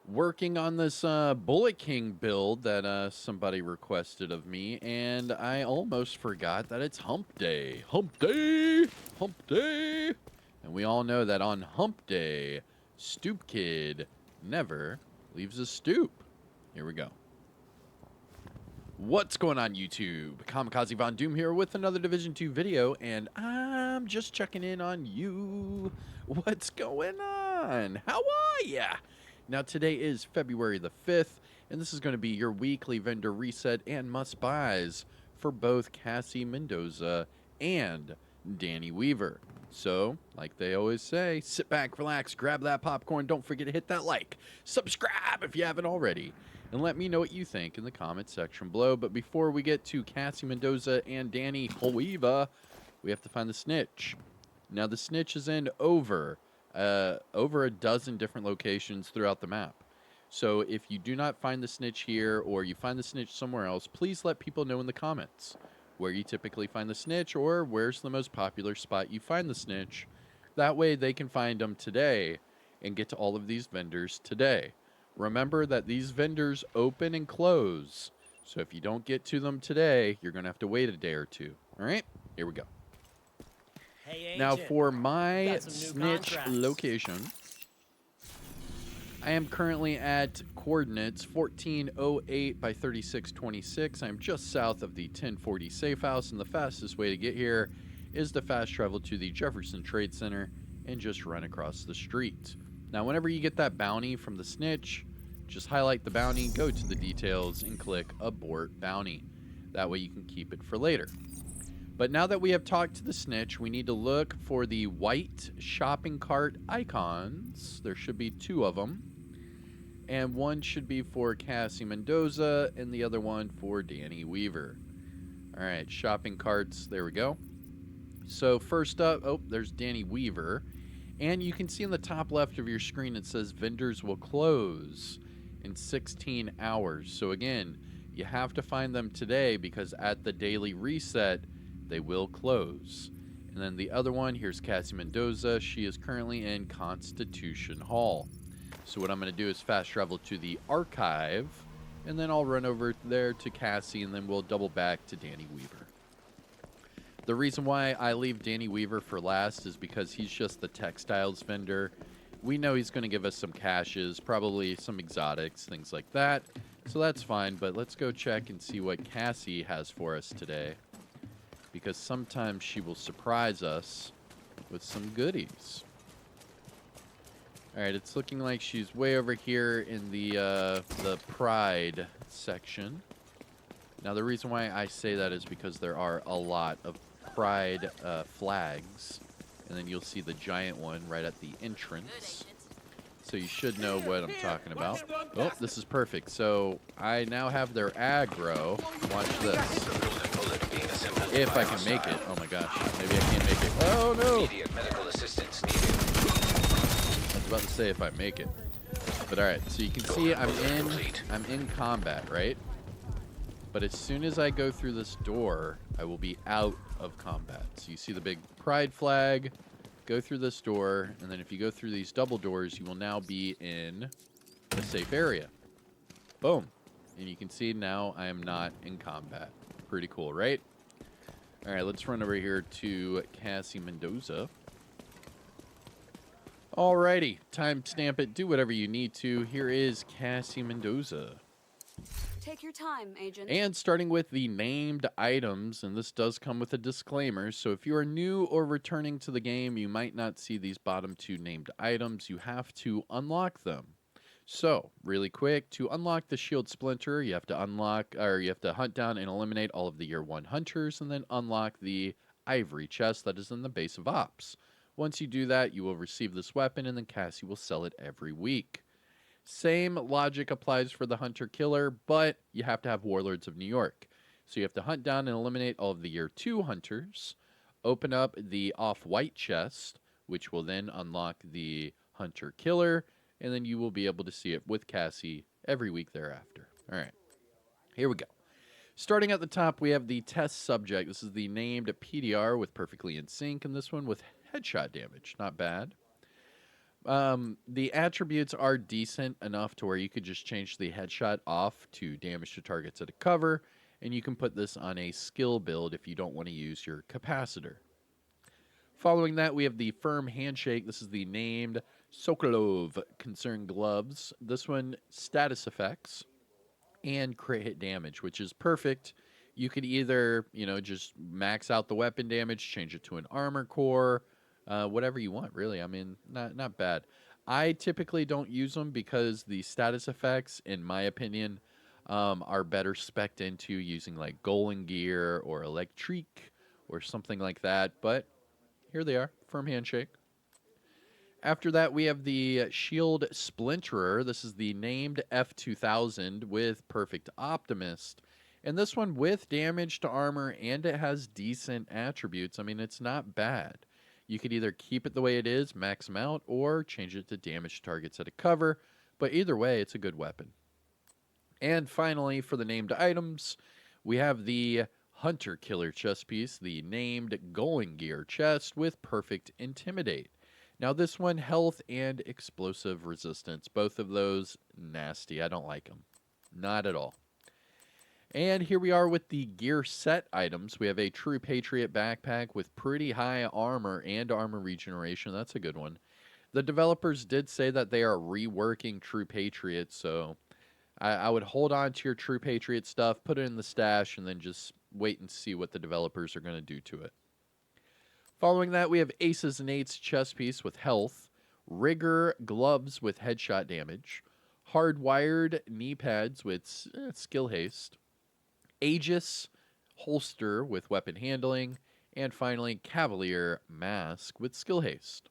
working on this Bullet King build that somebody requested of me, and I almost forgot that it's Hump Day. Hump Day! Hump Day! And we all know that on Hump Day, Stoop Kid never leaves a stoop. Here we go. What's going on, YouTube? Kamikazevondoom here with another Division 2 video, and I'm just checking in on you. What's going on? How are ya? Now, today is February the 5th, and this is going to be your weekly vendor reset and must-buys for both Cassie Mendoza and Danny Weaver. So, like they always say, sit back, relax, grab that popcorn, don't forget to hit that like, subscribe if you haven't already, and let me know what you think in the comment section below. But before we get to Cassie Mendoza and Danny Weaver, we have to find the snitch. Now, the snitch is in over a dozen different locations throughout the map. So if you do not find the snitch here or you find the snitch somewhere else, please let people know in the comments where you typically find the snitch or where's the most popular spot you find the snitch. That way they can find them today and get to all of these vendors today. Remember that these vendors open and close. So if you don't get to them today, you're going to have to wait a day or two. All right, here we go. Hey, Now Agent, for my got some new snitch contracts. location, I am currently at coordinates 1408 by 3626. I'm just south of the 1040 safe house, and the fastest way to get here is to fast travel to the Jefferson Trade Center and just run across the street. Now, whenever you get that bounty from the snitch, just highlight the bounty, go to the details, and click abort bounty. That way you can keep it for later. But now that we have talked to the snitch, we need to look for the white shopping cart icons. There should be two of them. And one should be for Cassie Mendoza, and the other one for Danny Weaver. All right, shopping carts, there we go. So first up, oh, there's Danny Weaver. And you can see in the top left of your screen, it says vendors will close in 16 hours. So again, you have to find them today because at the daily reset, they will close. And then the other one, here's Cassie Mendoza. She is currently in Constitution Hall. So what I'm going to do is fast travel to the archive, and then I'll run over there to Cassie, and then we'll double back to Danny Weaver. The reason why I leave Danny Weaver for last is because he's just the textiles vendor. We know he's going to give us some caches, probably some exotics, things like that. So that's fine, but let's go check and see what Cassie has for us today, because sometimes she will surprise us with some goodies. All right, it's looking like she's way over here in the Pride section. Now, the reason why I say that is because there are a lot of Pride flags, and then you'll see the giant one right at the entrance. So you should know what I'm talking about. Oh, this is perfect. So I now have their aggro. Watch this. If I can make it. Oh my gosh. Maybe I can't make it. Oh no! Medical assistance needed. I was about to say if I make it. But alright, so you can see I'm in combat, right? But as soon as I go through this door, I will be out of combat. So you see the big pride flag, go through this door, and then if you go through these double doors, you will now be in a safe area. Boom. And you can see now I am not in combat. Pretty cool, right? Alright, let's run over here to Cassie Mendoza. Alrighty, timestamp it, do whatever you need to. Here is Cassie Mendoza. Take your time, Agent. And starting with the named items, and this does come with a disclaimer, so if you are new or returning to the game, you might not see these bottom two named items. You have to unlock them. So, really quick, to unlock the shield splinter, you have to hunt down and eliminate all of the year 1 hunters, and then unlock the ivory chest that is in the base of ops. Once you do that, you will receive this weapon, and then Cassie will sell it every week. Same logic applies for the hunter-killer, but you have to have Warlords of New York. So you have to hunt down and eliminate all of the year 2 hunters, open up the off-white chest, which will then unlock the hunter-killer, and then you will be able to see it with Cassie every week thereafter. All right, here we go. Starting at the top, we have the test subject. This is the named PDR with perfectly in sync, and this one with headshot damage. Not bad. The attributes are decent enough to where you could just change the headshot off to damage to targets at a cover, and you can put this on a skill build if you don't want to use your capacitor. Following that, we have the firm handshake. This is the named Sokolov concern gloves. This one, status effects and crit hit damage, which is perfect. You could either, just max out the weapon damage, change it to an armor core, whatever you want, really. I mean, not bad. I typically don't use them because the status effects, in my opinion, are better spec'd into using like Golem gear or Electrique or something like that. But here they are, firm handshake. After that, we have the Shield Splinterer. This is the named F2000 with Perfect Optimist. And this one with damage to armor, and it has decent attributes. I mean, it's not bad. You could either keep it the way it is, max them out, or change it to damage targets at a cover. But either way, it's a good weapon. And finally, for the named items, we have the Hunter Killer chest piece, the named Golem gear chest with Perfect Intimidate. Now this one, health and explosive resistance. Both of those, nasty. I don't like them. Not at all. And here we are with the gear set items. We have a True Patriot backpack with pretty high armor and armor regeneration. That's a good one. The developers did say that they are reworking True Patriot, so I would hold on to your True Patriot stuff, put it in the stash, and then just wait and see what the developers are going to do to it. Following that, we have Aces and Eights chest piece with health, Rigger gloves with headshot damage, hardwired knee pads with skill haste, Aegis holster with weapon handling, and finally Cavalier mask with skill haste.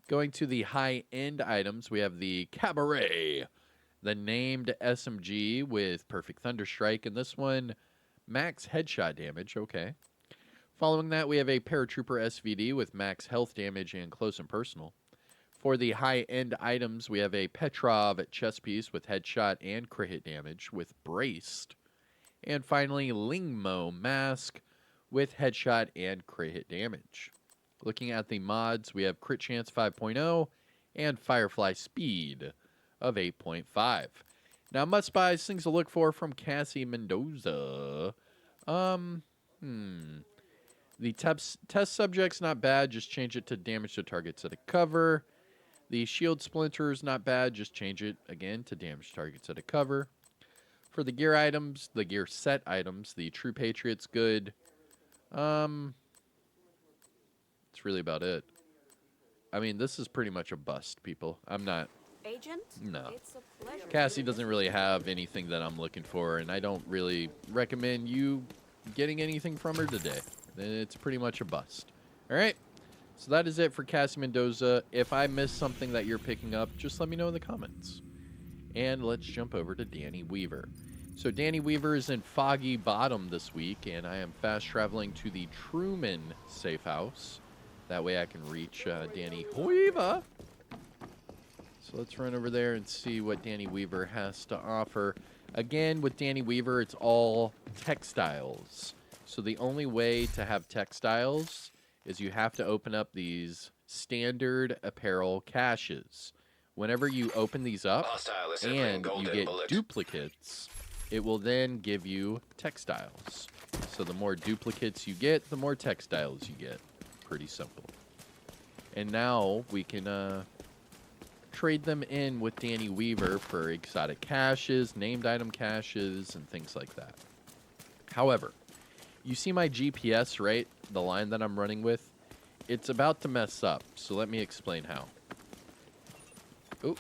Going to the high-end items, we have the Cabaret, the named SMG with Perfect Thunderstrike, and this one, max headshot damage, okay. Following that, we have a Paratrooper SVD with max health damage and close and personal. For the high-end items, we have a Petrov chest piece with headshot and crit hit damage with braced. And finally, Lingmo mask with headshot and crit hit damage. Looking at the mods, we have Crit Chance 5.0 and Firefly Speed of 8.5. Now, must-buys, things to look for from Cassie Mendoza. The test subject's not bad. Just change it to damage to targets at a cover. The shield splinter is not bad. Just change it, again, to damage targets at a cover. For the gear items, the gear set items, the True Patriot's good. That's really about it. I mean, this is pretty much a bust, people. I'm not... Agent? No. It's a pleasure. Cassie doesn't really have anything that I'm looking for, and I don't really recommend you getting anything from her today. It's pretty much a bust. All right. So that is it for Cassie Mendoza. If I missed something that you're picking up, just let me know in the comments. And let's jump over to Danny Weaver. So Danny Weaver is in Foggy Bottom this week, and I am fast traveling to the Truman safe house. That way I can reach Danny Weaver. So let's run over there and see what Danny Weaver has to offer. Again, with Danny Weaver, it's all textiles. So the only way to have textiles is you have to open up these standard apparel caches. Whenever you open these up and you get duplicates, it will then give you textiles. So the more duplicates you get, the more textiles you get. Pretty simple. And now we can trade them in with Danny Weaver for exotic caches, named item caches, and things like that. However, you see my GPS, right? The line that I'm running with? It's about to mess up, so let me explain how. Oh,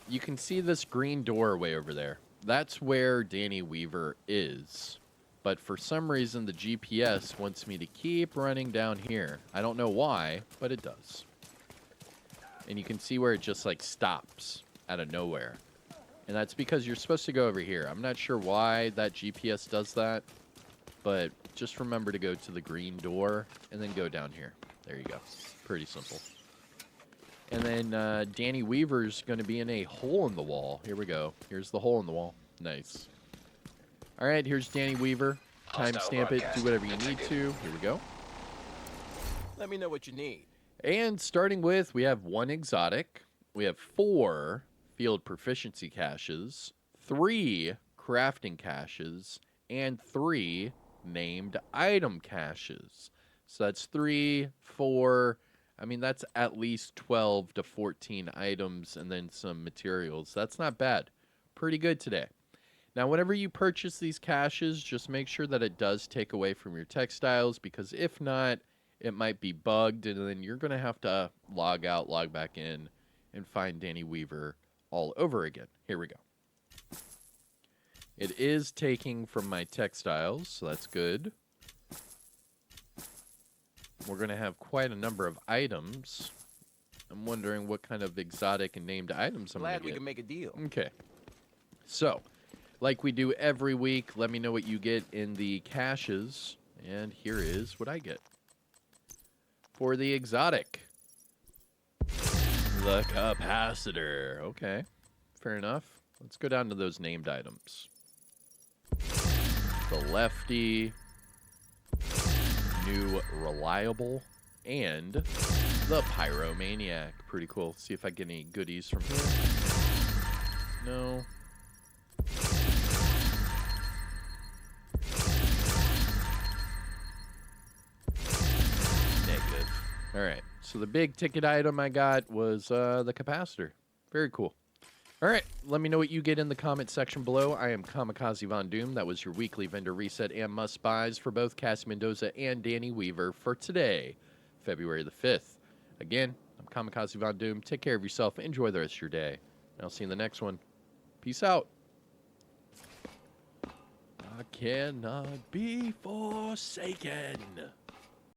you can see this green doorway over there. That's where Danny Weaver is. But for some reason, the GPS wants me to keep running down here. I don't know why, but it does. And you can see where it just like stops out of nowhere. And that's because you're supposed to go over here. I'm not sure why that GPS does that, but just remember to go to the green door and then go down here. There you go. Pretty simple. And then Danny Weaver's going to be in a hole in the wall. Here we go. Here's the hole in the wall. Nice. All right, here's Danny Weaver. Timestamp it. Do whatever you need to. Here we go. Let me know what you need. And starting with, we have 1 exotic, we have 4 field proficiency caches, 3 crafting caches, and 3 named item caches. So that's 3, 4, I mean, that's at least 12 to 14 items and then some materials. That's not bad. Pretty good today. Now, whenever you purchase these caches, just make sure that it does take away from your textiles, because if not, it might be bugged, and then you're going to have to log out, log back in, and find Danny Weaver all over again. Here we go. It is taking from my textiles, so that's good. We're going to have quite a number of items. I'm wondering what kind of exotic and named items I'm going to get. Glad we can make a deal. Okay. So, like we do every week, let me know what you get in the caches, and here is what I get. For the exotic, the capacitor. Okay, fair enough. Let's go down to those named items. The lefty, new reliable, and the pyromaniac. Pretty cool. See if I get any goodies from here. No. Negative. All right. So the big ticket item I got was the capacitor. Very cool. All right. Let me know what you get in the comment section below. I am Kamikazevondoom. That was your weekly vendor reset and must buys for both Cassie Mendoza and Danny Weaver for today, February the 5th. Again, I'm Kamikazevondoom. Take care of yourself. Enjoy the rest of your day. And I'll see you in the next one. Peace out. I cannot be forsaken.